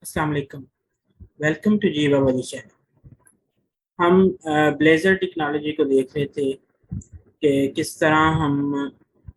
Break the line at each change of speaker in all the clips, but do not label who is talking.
अस्सलाम वालेकुम। Welcome to जीवा वाली चैनल। हम ब्लेज़र टेक्नोलॉजी को देख रहे थे कि किस तरह हम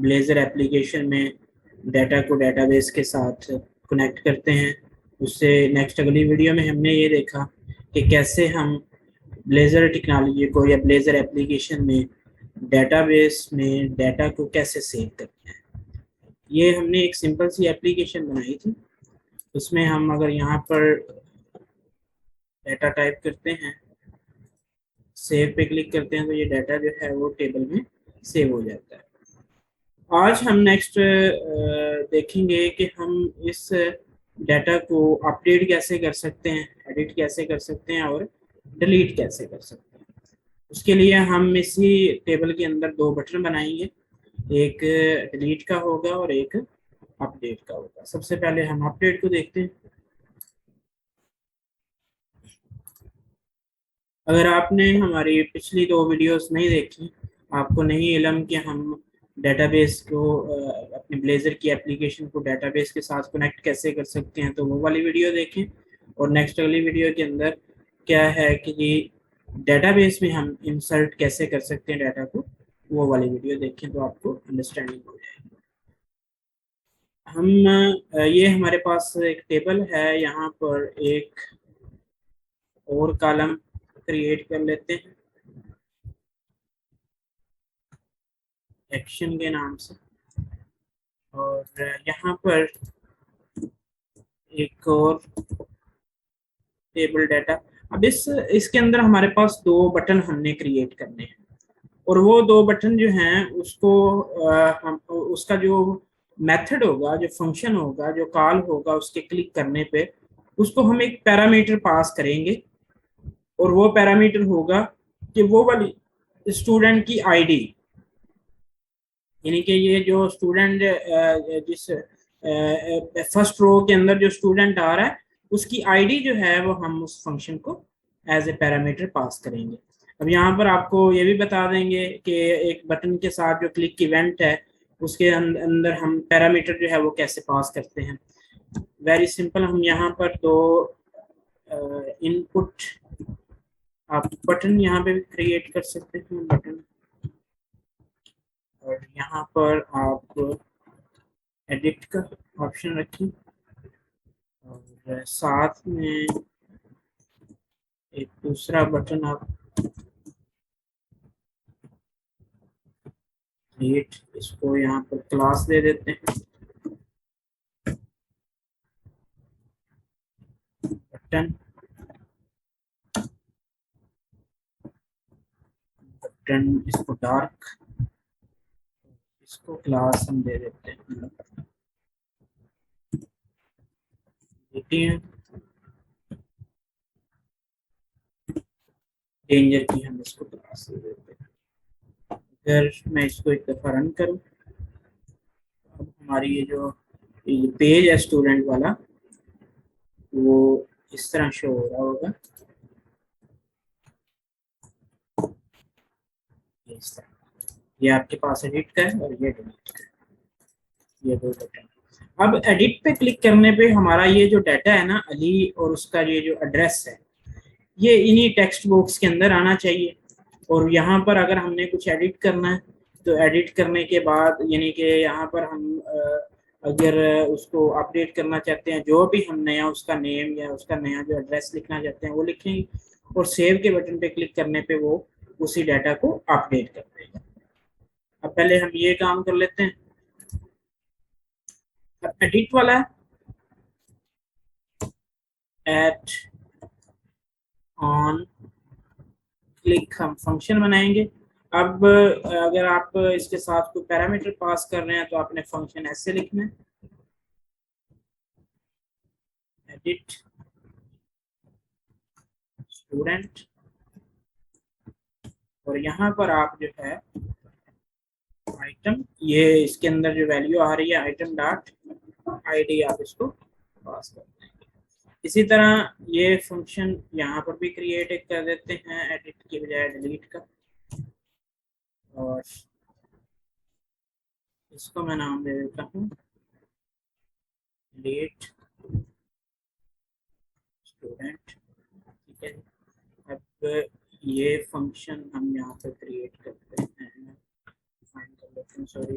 ब्लेज़र एप्लीकेशन में डाटा को डेटाबेस के साथ कनेक्ट करते हैं। उससे नेक्स्ट अगली वीडियो में हमने ये देखा कि कैसे हम ब्लेज़र टेक्नोलॉजी को या ब्लेज़र एप्लीकेशन में डेटाबेस में डाटा को कैसे सेव करते हैं। ये हमने एक सिंपल सी एप्लीकेशन बनाई थी। उसमें हम अगर यहाँ पर डाटा टाइप करते हैं, सेव पे क्लिक करते हैं, तो ये डाटा जो है वो टेबल में सेव हो जाता है। आज हम नेक्स्ट देखेंगे कि हम इस डाटा को अपडेट कैसे कर सकते हैं, एडिट कैसे कर सकते हैं और डिलीट कैसे कर सकते हैं। उसके लिए हम इसी टेबल के अंदर दो बटन बनाएंगे, एक डिलीट का होगा और एक अपडेट का होगा। सबसे पहले हम अपडेट को देखते हैं। अगर आपने हमारी पिछली दो वीडियोस नहीं देखी, आपको नहीं इलम कि हम डेटाबेस को अपने ब्लेज़र की एप्लीकेशन को डेटाबेस के साथ कनेक्ट कैसे कर सकते हैं, तो वो वाली वीडियो देखें। और नेक्स्ट अगली वीडियो के अंदर क्या है कि जी डेटाबेस में हम इंसर्ट कैसे कर सकते हैं डाटा को, वो वाली वीडियो देखें तो आपको अंडरस्टैंडिंग हो जाएगी। हम ये हमारे पास एक टेबल है, यहाँ पर एक और कॉलम क्रिएट कर लेते हैं एक्शन के नाम से, और यहाँ पर एक और टेबल डाटा। अब इसके अंदर हमारे पास दो बटन हमने क्रिएट करने हैं, और वो दो बटन जो हैं उसको हम उसका जो मेथड होगा, जो फंक्शन होगा, जो कॉल होगा, उसके क्लिक करने पे उसको हम एक पैरामीटर पास करेंगे। और वो पैरामीटर होगा कि वो वाली स्टूडेंट की आईडी, यानी कि ये जो स्टूडेंट जिस फर्स्ट रो के अंदर जो स्टूडेंट आ रहा है उसकी आईडी जो है वो हम उस फंक्शन को एज ए पैरामीटर पास करेंगे। अब यहाँ पर आपको ये भी बता देंगे कि एक बटन के साथ जो क्लिक इवेंट है उसके अंदर हम पैरामीटर जो है वो कैसे पास करते हैं। वेरी सिंपल, हम यहाँ पर दो इनपुट आप बटन यहाँ पे भी क्रिएट कर सकते हैं बटन, और यहाँ पर आप एडिट का ऑप्शन रखें, और साथ में एक दूसरा बटन आप क्रिएट, इसको यहाँ पर क्लास दे देते हैं बटन। बटन इसको डार्क, इसको क्लास हम दे देते हैं डेंजर की, हम इसको क्लास दे देते हैं। अगर मैं इसको एक दफ़ा रन करूँ, अब हमारी ये जो पेज है स्टूडेंट वाला वो इस तरह शो हो रहा होगा, इस तरह। ये आपके पास एडिट का है और ये डिलीट का है, ये दो बटन। अब एडिट पे क्लिक करने पे हमारा ये जो डाटा है ना अली, और उसका ये जो एड्रेस है ये इन्हीं टेक्स्ट बॉक्स के अंदर आना चाहिए। और यहाँ पर अगर हमने कुछ एडिट करना है तो एडिट करने के बाद यानी कि यहाँ पर हम अगर उसको अपडेट करना चाहते हैं, जो भी हम नया उसका नेम या उसका नया जो एड्रेस लिखना चाहते हैं वो लिखेंगे, और सेव के बटन पे क्लिक करने पे वो उसी डाटा को अपडेट कर देगा। अब पहले हम ये काम कर लेते हैं। अब एडिट वाला एट ऑन क्लिक हम फंक्शन बनाएंगे। अब अगर आप इसके साथ कोई पैरामीटर पास कर रहे हैं तो आपने फंक्शन ऐसे लिखना है, एडिट स्टूडेंट, और यहाँ पर आप जो है आइटम, ये इसके अंदर जो वैल्यू आ रही है आइटम डॉट आईडी, आप इसको पास कर देंगे। इसी तरह ये फंक्शन यहाँ पर भी क्रिएट कर देते हैं, एडिट की बजाय डिलीट का, और इसको मैं नाम दे देता हूँ डिलीट स्टूडेंट, ठीक है। अब ये फंक्शन हम यहाँ पे क्रिएट करते हैं, फाइंड कर लेते हैं, सॉरी,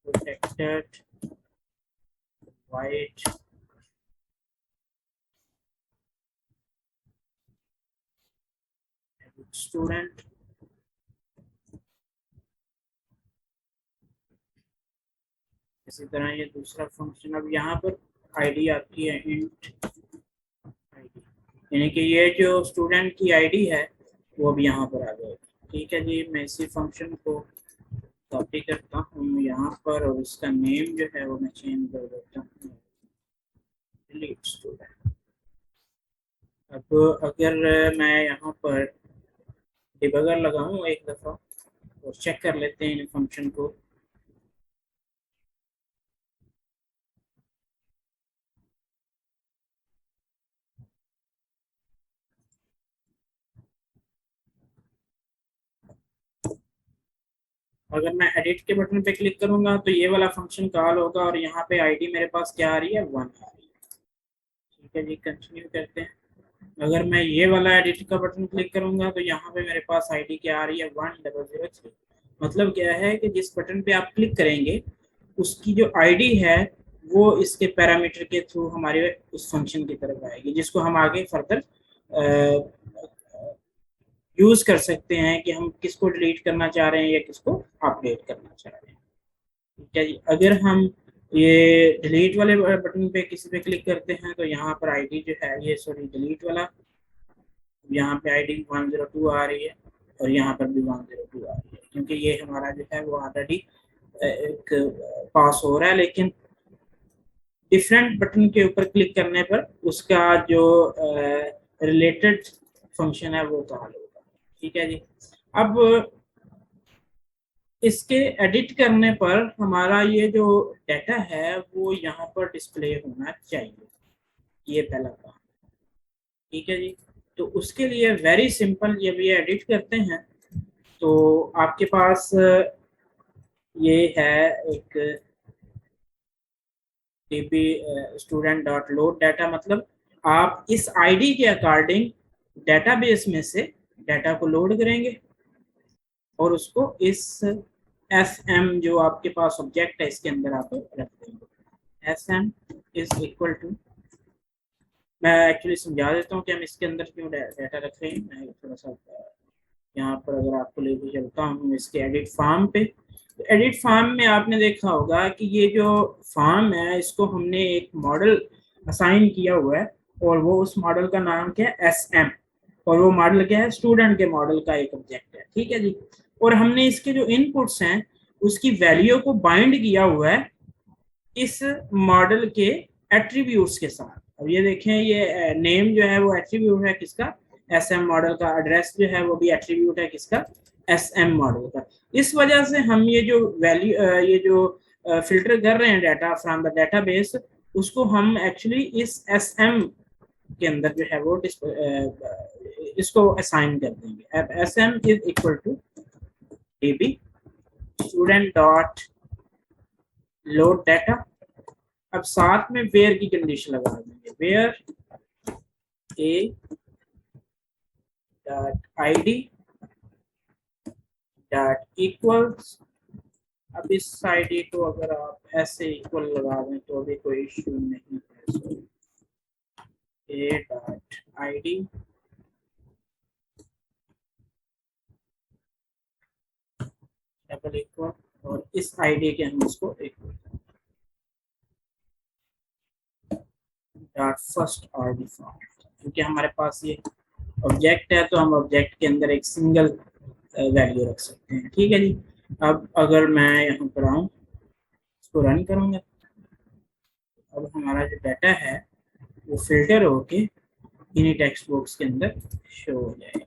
प्रोटेक्टेड वाइट स्टूडेंट। इसी तरह ये दूसरा फंक्शन, अब यहाँ पर आईडी आती है इंट आईडी, यानी कि ये जो स्टूडेंट की आईडी है वो भी यहाँ पर आ जाएगी। ठीक है जी, मैं इसी फंक्शन को कॉपी करता हूँ यहाँ पर और इसका नेम जो है वो मैं चेंज कर देता हूँ डिलीट स्टूडेंट। अब अगर मैं यहाँ पर डिबगर लगाऊँ एक दफ़ा और चेक कर लेते हैं इन फंक्शन को, अगर मैं एडिट के बटन पे क्लिक करूंगा तो ये वाला फंक्शन कॉल होगा और यहाँ पे आईडी मेरे पास क्या आ रही है, 1 आ रही है। ठीक है जी, कंटिन्यू करते हैं। अगर मैं ये वाला एडिट का बटन क्लिक करूंगा तो यहाँ पे मेरे पास आईडी क्या आ रही है, 1003। मतलब क्या है कि जिस बटन पे आप क्लिक करेंगे उसकी जो आईडी है वो इसके पैरामीटर के थ्रू हमारे उस फंक्शन की तरफ आएगी, जिसको हम आगे फर्दर यूज कर सकते हैं कि हम किसको डिलीट करना चाह रहे हैं या किसको अपडेट करना चाह रहे हैं। ठीक है जी, अगर हम ये डिलीट वाले बटन पे किसी पे क्लिक करते हैं तो यहाँ पर आईडी जो है, ये सॉरी डिलीट वाला, यहाँ पे आईडी 102 आ रही है और यहाँ पर भी 102 आ रही है, क्योंकि ये हमारा जो है वो ऑलरेडी एक पास हो रहा है, लेकिन डिफरेंट बटन के ऊपर क्लिक करने पर उसका जो रिलेटेड फंक्शन है वो कॉल होगा। ठीक है जी, अब इसके एडिट करने पर हमारा ये जो डाटा है वो यहाँ पर डिस्प्ले होना चाहिए, ये पहला काम। ठीक है जी, तो उसके लिए वेरी सिंपल, जब ये एडिट करते हैं तो आपके पास ये है एक db student dot load data, मतलब आप इस आईडी के अकॉर्डिंग डेटाबेस में से डाटा को लोड करेंगे और उसको इस fm जो आपके पास ऑब्जेक्ट है इसके अंदर आप रख देंगे। sm इज इक्वल टू, मैं एक्चुअली समझा देता हूँ कि हम इसके अंदर क्यों डाटा रख रहे हैं। मैं थोड़ा सा यहाँ पर अगर आपको लेके चलता हूँ इसके एडिट फार्म पे, तो एडिट फार्म में आपने देखा होगा कि ये जो फार्म है इसको हमने एक मॉडल असाइन किया हुआ है और वो उस मॉडल का नाम क्या है, SM, और वो मॉडल क्या है, स्टूडेंट के मॉडल का एक ऑब्जेक्ट है। ठीक है जी, और हमने इसके जो इनपुट्स हैं उसकी वैल्यू को बाइंड किया हुआ है इस मॉडल के एट्रीब्यूट्स के साथ। अब ये देखें, ये नेम जो है वो एट्रीब्यूट है किसका, SM मॉडल का। एड्रेस जो है वो भी एट्रीब्यूट है किसका, SM मॉडल का। इस वजह से हम ये जो वैल्यू ये जो फिल्टर कर रहे हैं डाटा फ्रॉम द डेटाबेस, उसको हम एक्चुअली इस SM के अंदर जो है वो इसको असाइन कर देंगे। अब SM is equal to db student dot load data. अब साथ में वेयर की कंडीशन लगा देंगे, where a dot id dot equals. अब इस id को अगर आप ऐसे इक्वल लगा दें तो अभी कोई इश्यू नहीं है। a dot id double equal और इस id के हम इसको equal dot first RD form, क्योंकि हमारे पास ये ऑब्जेक्ट है तो हम ऑब्जेक्ट के अंदर एक सिंगल वैल्यू रख सकते हैं। ठीक है जी, अब अगर मैं यहाँ पर आऊँ इसको रन करूँगा, अब हमारा जो डाटा है वो फिल्टर होके इन्हीं टेक्स्ट बॉक्स के अंदर शो हो जाएगा।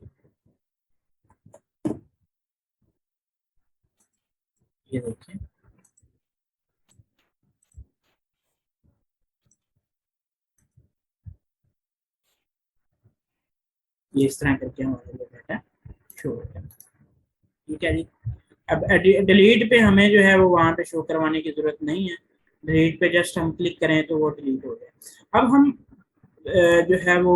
ये देखिए, ये इस तरह करके हमारा जो डाटा शो हो जाएगा। ठीक है जी, अब डिलीट पे हमें जो है वो वहाँ पे शो करवाने की जरूरत नहीं है, डिलीट पे जस्ट हम क्लिक करें तो वो डिलीट हो जाए। अब हम जो है वो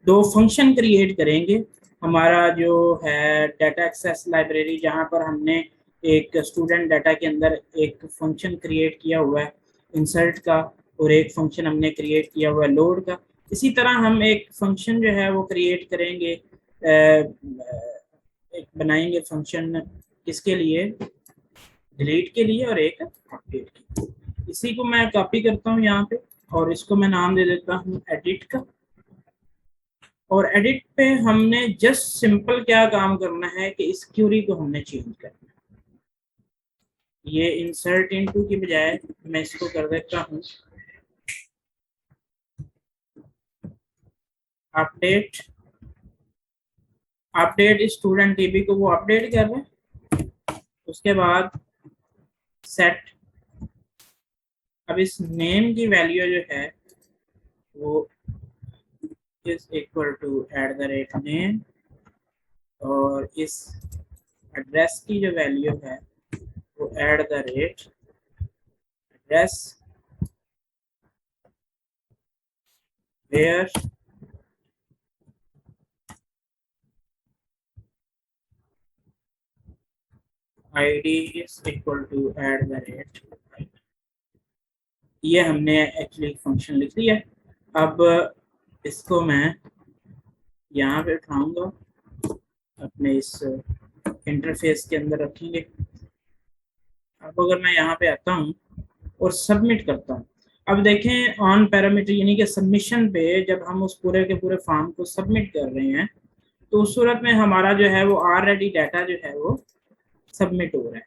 दो फंक्शन क्रिएट करेंगे। हमारा जो है डाटा एक्सेस लाइब्रेरी, जहाँ पर हमने एक स्टूडेंट डाटा के अंदर एक फंक्शन क्रिएट किया हुआ है इंसर्ट का, और एक फंक्शन हमने क्रिएट किया हुआ है लोड का। इसी तरह हम एक फंक्शन जो है वो क्रिएट करेंगे, एक बनाएंगे फंक्शन किसके लिए, डिलीट के लिए, और एक अपडेट के लिए। इसी को मैं कॉपी करता हूँ यहाँ पे, और इसको मैं नाम दे देता हूँ एडिट का। और एडिट पे हमने जस्ट सिंपल क्या काम करना है कि इस क्यूरी को हमने चेंज करना है। ये इंसर्ट इनटू की बजाय मैं इसको कर देता हूँ अपडेट, अपडेट स्टूडेंट टीबी को वो अपडेट कर रहे हैं। उसके बाद सेट, अब इस नेम की वैल्यू जो है वो इज इक्वल टू @name, और इस एड्रेस की जो वैल्यू है वो @address where id is equal to @। ये हमने एक्चुअली फंक्शन लिख दिया। अब इसको मैं यहाँ पे उठाऊंगा, अपने इस इंटरफेस के अंदर रखेंगे। अब अगर मैं यहाँ पे आता हूँ और सबमिट करता हूँ, अब देखें ऑन पैरामीटर यानी कि सबमिशन पे जब हम उस पूरे के पूरे फॉर्म को सबमिट कर रहे हैं तो उस सूरत में हमारा जो है वो ऑलरेडी डाटा जो है वो सबमिट हो रहा है,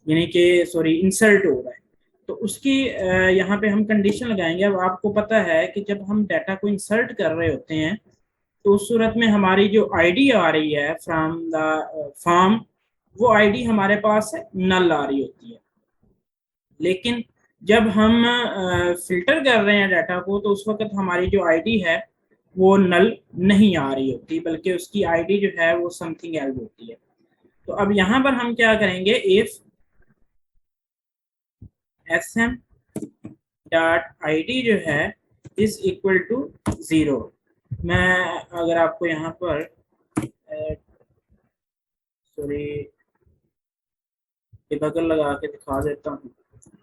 यानी कि सॉरी इंसर्ट हो रहा है। तो उसकी यहाँ पे हम कंडीशन लगाएंगे। अब आपको पता है कि जब हम डाटा को इंसर्ट कर रहे होते हैं तो उस सूरत में हमारी जो आईडी आ रही है फ्रॉम द फॉर्म, वो आईडी हमारे पास नल आ रही होती है। लेकिन जब हम फिल्टर कर रहे हैं डाटा को तो उस वक्त हमारी जो आईडी है वो नल नहीं आ रही होती, बल्कि उसकी आईडी जो है वो समथिंग एल्स होती है। तो अब यहाँ पर हम क्या करेंगे, इफ sm डॉट id जो है इज इक्वल टू 0। मैं अगर आपको यहाँ पर सॉरी डिबगर लगा के दिखा देता हूँ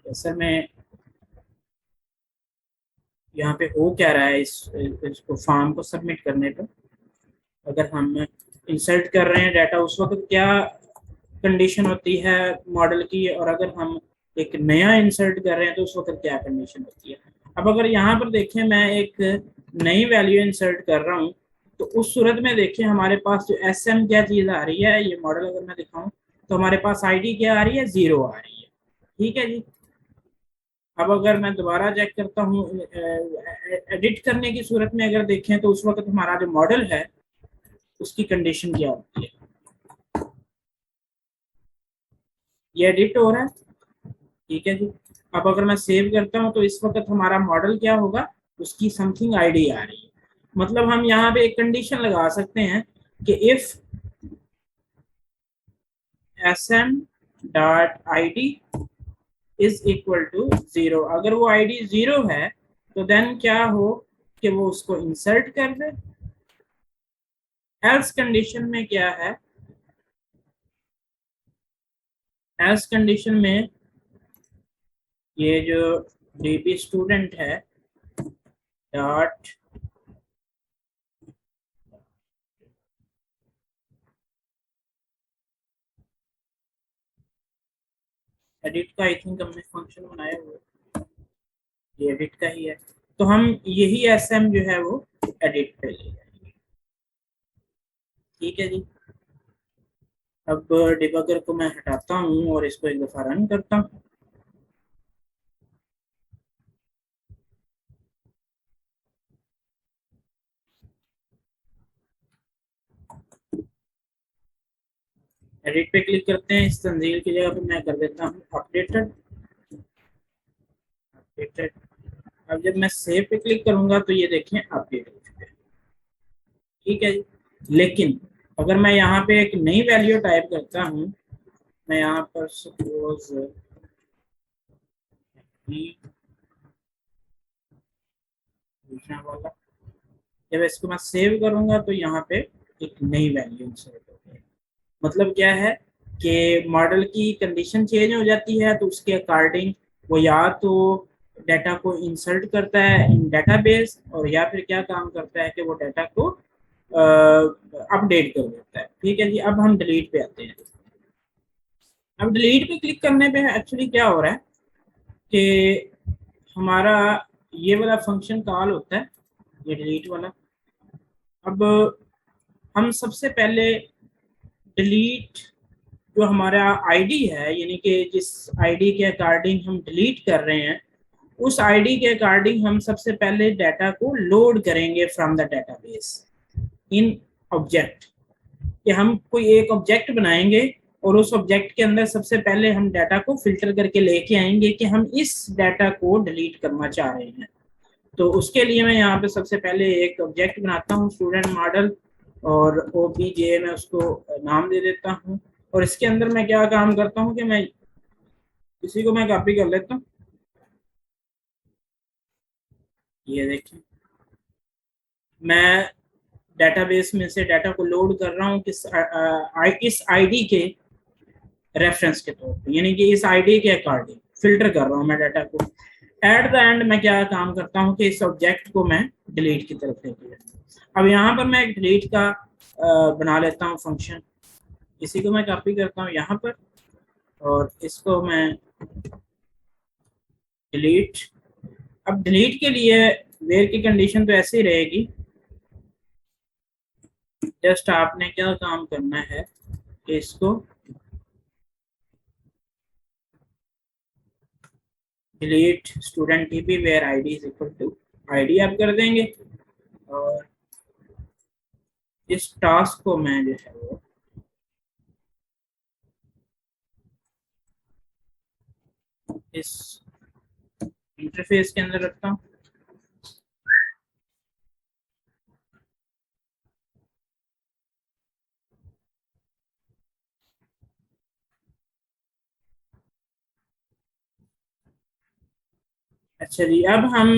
असल में यहाँ पे हो क्या रहा है इसको फॉर्म को सबमिट करने पर। अगर हम इंसर्ट कर रहे हैं डाटा उस वक्त क्या कंडीशन होती है मॉडल की, और अगर हम एक नया इंसर्ट कर रहे हैं तो उस वक्त क्या कंडीशन होती है। अब अगर यहाँ पर देखें मैं एक नई वैल्यू इंसर्ट कर रहा हूँ तो उस सूरत में देखिए हमारे पास जो एस एम क्या चीज़ आ रही है, ये मॉडल अगर मैं दिखाऊं तो हमारे पास आईडी क्या आ रही है, 0 आ रही है। ठीक है जी। अब अगर मैं दोबारा चेक करता हूँ एडिट करने की सूरत में अगर देखें तो उस वक्त हमारा जो मॉडल है उसकी कंडीशन क्या होती है, ये एडिट हो रहा है। ठीक है जी। अब अगर मैं सेव करता हूँ तो इस वक्त हमारा मॉडल क्या होगा, उसकी समथिंग आईडी आ रही है। मतलब हम यहाँ पे एक कंडीशन लगा सकते हैं कि if sm dot id is equal to 0, अगर वो आईडी 0 है तो देन क्या हो कि वो उसको इंसर्ट कर दे। एल्स कंडीशन में क्या है, एल्स कंडीशन में ये जो db स्टूडेंट है डॉट एडिट का आई थिंक हमने फंक्शन बनाया हुआ है, ये एडिट का ही है। तो हम यही sm जो है वो एडिट पे ले जाएंगे। ठीक है जी। अब डिबगर को मैं हटाता हूँ और इसको एक दफ़ा रन करता हूँ। एडिट पे क्लिक करते हैं, इस तंजील की जगह पे मैं कर देता हूँ अपडेटेड, अपडेटेड। अब जब मैं सेव पे क्लिक करूंगा तो ये देखें अपडेट हो चुके हैं। ठीक है जी। लेकिन अगर मैं यहाँ पे एक नई वैल्यू टाइप करता हूँ, मैं यहाँ पर सपोज दूसरा वाला जब इसको मैं सेव करूंगा तो यहाँ पे एक नई वैल्यू इंसर्ट होगी। मतलब क्या है कि मॉडल की कंडीशन चेंज हो जाती है तो उसके अकॉर्डिंग वो या तो डाटा को इंसर्ट करता है इन डेटाबेस, और या फिर क्या काम करता है कि वो डाटा को अपडेट कर देता है। ठीक है जी, अब हम डिलीट पे आते हैं। अब डिलीट पे क्लिक करने पे एक्चुअली क्या हो रहा है कि हमारा ये वाला फंक्शन कॉल होता है, ये डिलीट वाला। अब हम सबसे पहले डिलीट जो हमारा आईडी है, यानी कि जिस आईडी के अकॉर्डिंग हम डिलीट कर रहे हैं, उस आईडी के अकॉर्डिंग हम सबसे पहले डाटा को लोड करेंगे from the database in object. कि हम कोई एक ऑब्जेक्ट बनाएंगे और उस ऑब्जेक्ट के अंदर सबसे पहले हम डाटा को फिल्टर करके लेके आएंगे कि हम इस डाटा को डिलीट करना चाह रहे हैं। तो उसके लिए मैं यहाँ पे सबसे पहले एक ऑब्जेक्ट बनाता हूँ स्टूडेंट मॉडल, और ओबीजे मैं उसको नाम दे देता हूँ। और इसके अंदर मैं क्या काम करता हूँ कि मैं इसी को मैं कॉपी कर लेता हूँ। ये देखिए, मैं डेटाबेस में से डाटा को लोड कर रहा हूँ इस आईडी के रेफरेंस के तौर पे, यानी कि इस आईडी के अकॉर्डिंग फिल्टर कर रहा हूँ मैं डाटा को। एट द एंड मैं क्या काम करता हूँ कि इस ऑब्जेक्ट को मैं डिलीट की तरफ लेके जाता हूँ। अब यहाँ पर मैं एक डिलीट का बना लेता हूँ फंक्शन। इसी को मैं कॉपी करता हूँ यहाँ पर, और इसको मैं डिलीट। अब डिलीट के लिए वेयर की कंडीशन तो ऐसे ही रहेगी। जस्ट आपने क्या काम करना है कि इसको delete student TP where ID is equal to ID आप कर देंगे। और इस टास्क को मैं जो है वो इस इंटरफेस के अंदर रखता हूँ। अच्छा जी, अब हम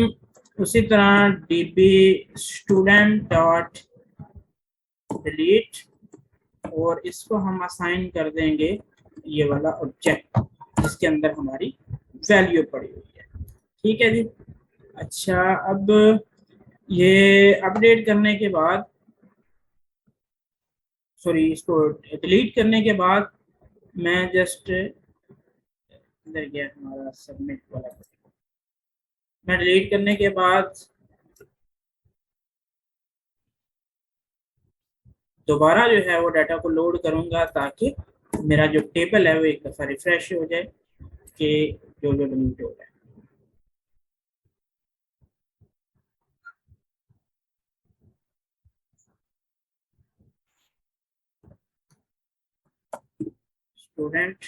उसी तरह db स्टूडेंट डॉट डिलीट, और इसको हम असाइन कर देंगे ये वाला ऑब्जेक्ट जिसके अंदर हमारी वैल्यू पड़ी हुई है। ठीक है जी। अच्छा, अब ये अपडेट करने के बाद, सॉरी, इसको डिलीट करने के बाद मैं जस्ट अंदर गया हमारा सबमिट वाला। मैं डिलीट करने के बाद दोबारा जो है वो डाटा को लोड करूंगा ताकि मेरा जो टेबल है वो एक दफ़ा रिफ्रेश हो जाए कि जो जो डिलीट हो रहा है। स्टूडेंट,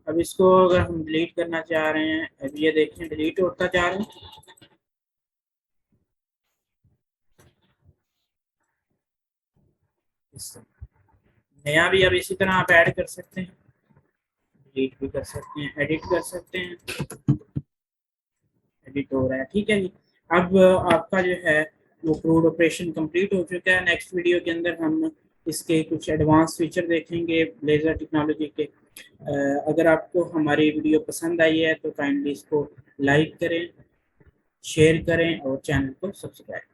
अब इसको अगर हम डिलीट करना चाह रहे हैं, अब ये देखें डिलीट होता जा रहा है। नया भी अब इसी तरह आप ऐड कर सकते हैं, डिलीट भी कर सकते हैं, एडिट कर सकते हैं। एडिट हो रहा है, ठीक है जी। अब आपका जो है वो क्रूड ऑपरेशन कंप्लीट हो चुका है। नेक्स्ट वीडियो के अंदर हम इसके कुछ एडवांस फीचर देखेंगे ब्लेजर टेक्नोलॉजी के। अगर आपको हमारी वीडियो पसंद आई है तो काइंडली इसको लाइक करें, शेयर करें और चैनल को सब्सक्राइब करें।